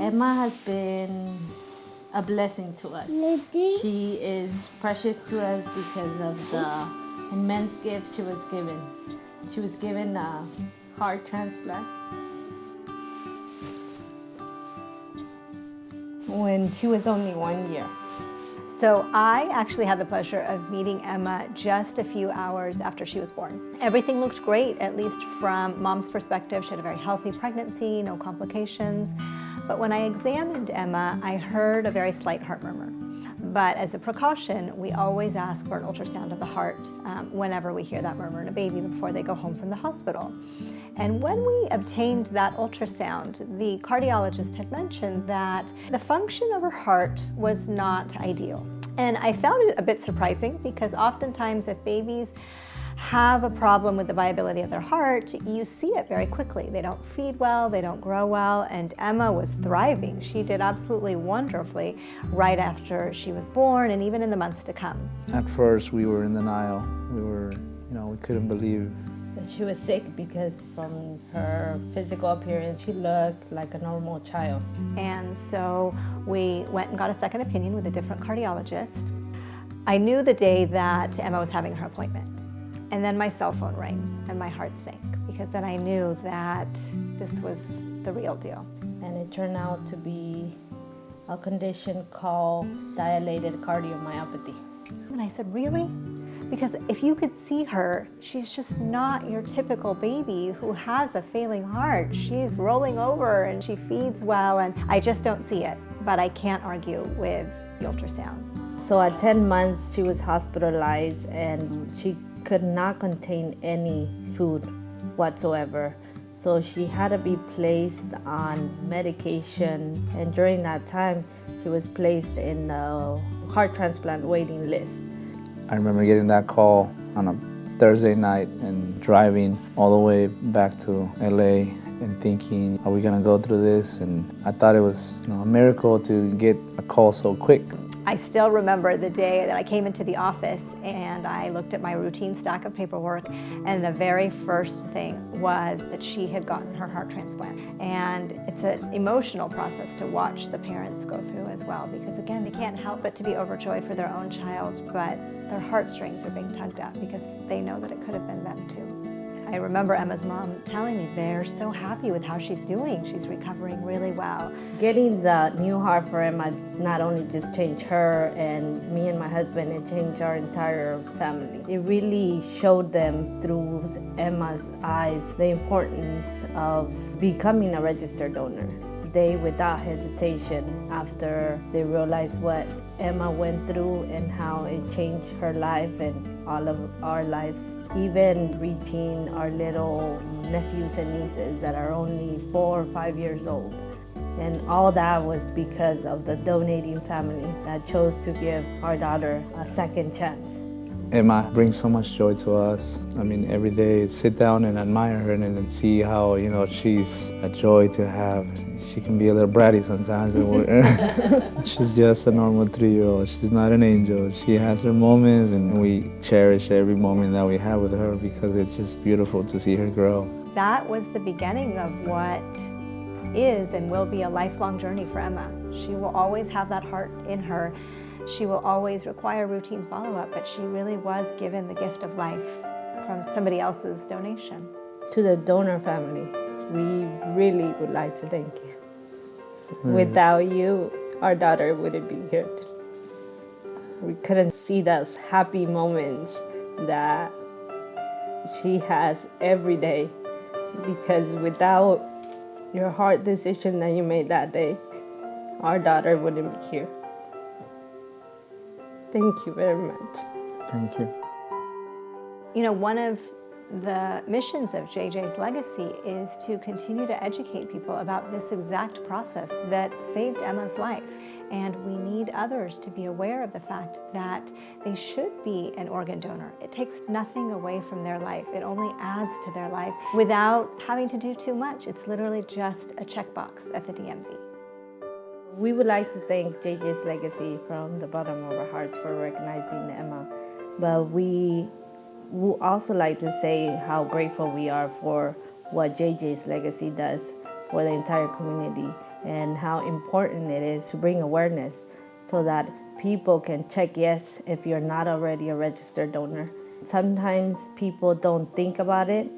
Emma has been a blessing to us. She is precious to us because of the immense gift she was given. She was given a heart transplant when she was only 1 year. So I actually had the pleasure of meeting Emma just a few hours after she was born. Everything looked great, at least from mom's perspective. She had a very healthy pregnancy, no complications. But when I examined Emma, I heard a very slight heart murmur. But as a precaution, we always ask for an ultrasound of the heart whenever we hear that murmur in a baby before they go home from the hospital. And when we obtained that ultrasound, the cardiologist had mentioned that the function of her heart was not ideal. And I found it a bit surprising because oftentimes if babies have a problem with the viability of their heart, you see it very quickly. They don't feed well, they don't grow well, and Emma was thriving. She did absolutely wonderfully right after she was born and even in the months to come. At first we were in denial. We couldn't believe That she was sick because from her physical appearance, she looked like a normal child. And so we went and got a second opinion with a different cardiologist. I knew the day that Emma was having her appointment. And then my cell phone rang and my heart sank because then I knew that this was the real deal. And it turned out to be a condition called dilated cardiomyopathy. And I said, really? Because if you could see her, she's just not your typical baby who has a failing heart. She's rolling over and she feeds well, and I just don't see it. But I can't argue with the ultrasound. So at 10 months, she was hospitalized and she could not contain any food whatsoever. So she had to be placed on medication, and during that time, she was placed in a heart transplant waiting list. I remember getting that call on a Thursday night and driving all the way back to LA and thinking, are we gonna go through this? And I thought it was a miracle to get a call so quick. I still remember the day that I came into the office and I looked at my routine stack of paperwork, and the very first thing was that she had gotten her heart transplant. And it's an emotional process to watch the parents go through as well, because again, they can't help but to be overjoyed for their own child, but their heartstrings are being tugged at because they know that it could have been them too. I remember Emma's mom telling me they're so happy with how she's doing. She's recovering really well. Getting the new heart for Emma not only just changed her and me and my husband, it changed our entire family. It really showed them through Emma's eyes the importance of becoming a registered donor. They, without hesitation, after they realized what Emma went through and how it changed her life and all of our lives, even reaching our little nephews and nieces that are only 4 or 5 years old. And all that was because of the donating family that chose to give our daughter a second chance. Emma brings so much joy to us. I mean, every day sit down and admire her and see how, she's a joy to have. She can be a little bratty sometimes. She's just a normal 3-year-old. She's not an angel. She has her moments, and we cherish every moment that we have with her because it's just beautiful to see her grow. That was the beginning of what is and will be a lifelong journey for Emma. She will always have that heart in her. She will always require routine follow-up, but she really was given the gift of life from somebody else's donation. To the donor family, we really would like to thank you. Without you, our daughter wouldn't be here. We couldn't see those happy moments that she has every day, because without your hard decision that you made that day, our daughter wouldn't be here. Thank you very much. Thank you. One of the missions of JJ's Legacy is to continue to educate people about this exact process that saved Emma's life. And we need others to be aware of the fact that they should be an organ donor. It takes nothing away from their life. It only adds to their life without having to do too much. It's literally just a checkbox at the DMV. We would like to thank JJ's Legacy from the bottom of our hearts for recognizing Emma. But we would also like to say how grateful we are for what JJ's Legacy does for the entire community. and how important it is to bring awareness so that people can check yes if you're not already a registered donor. Sometimes people don't think about it,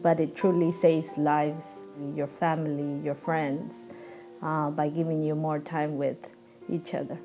but it truly saves lives, your family, your friends, by giving you more time with each other.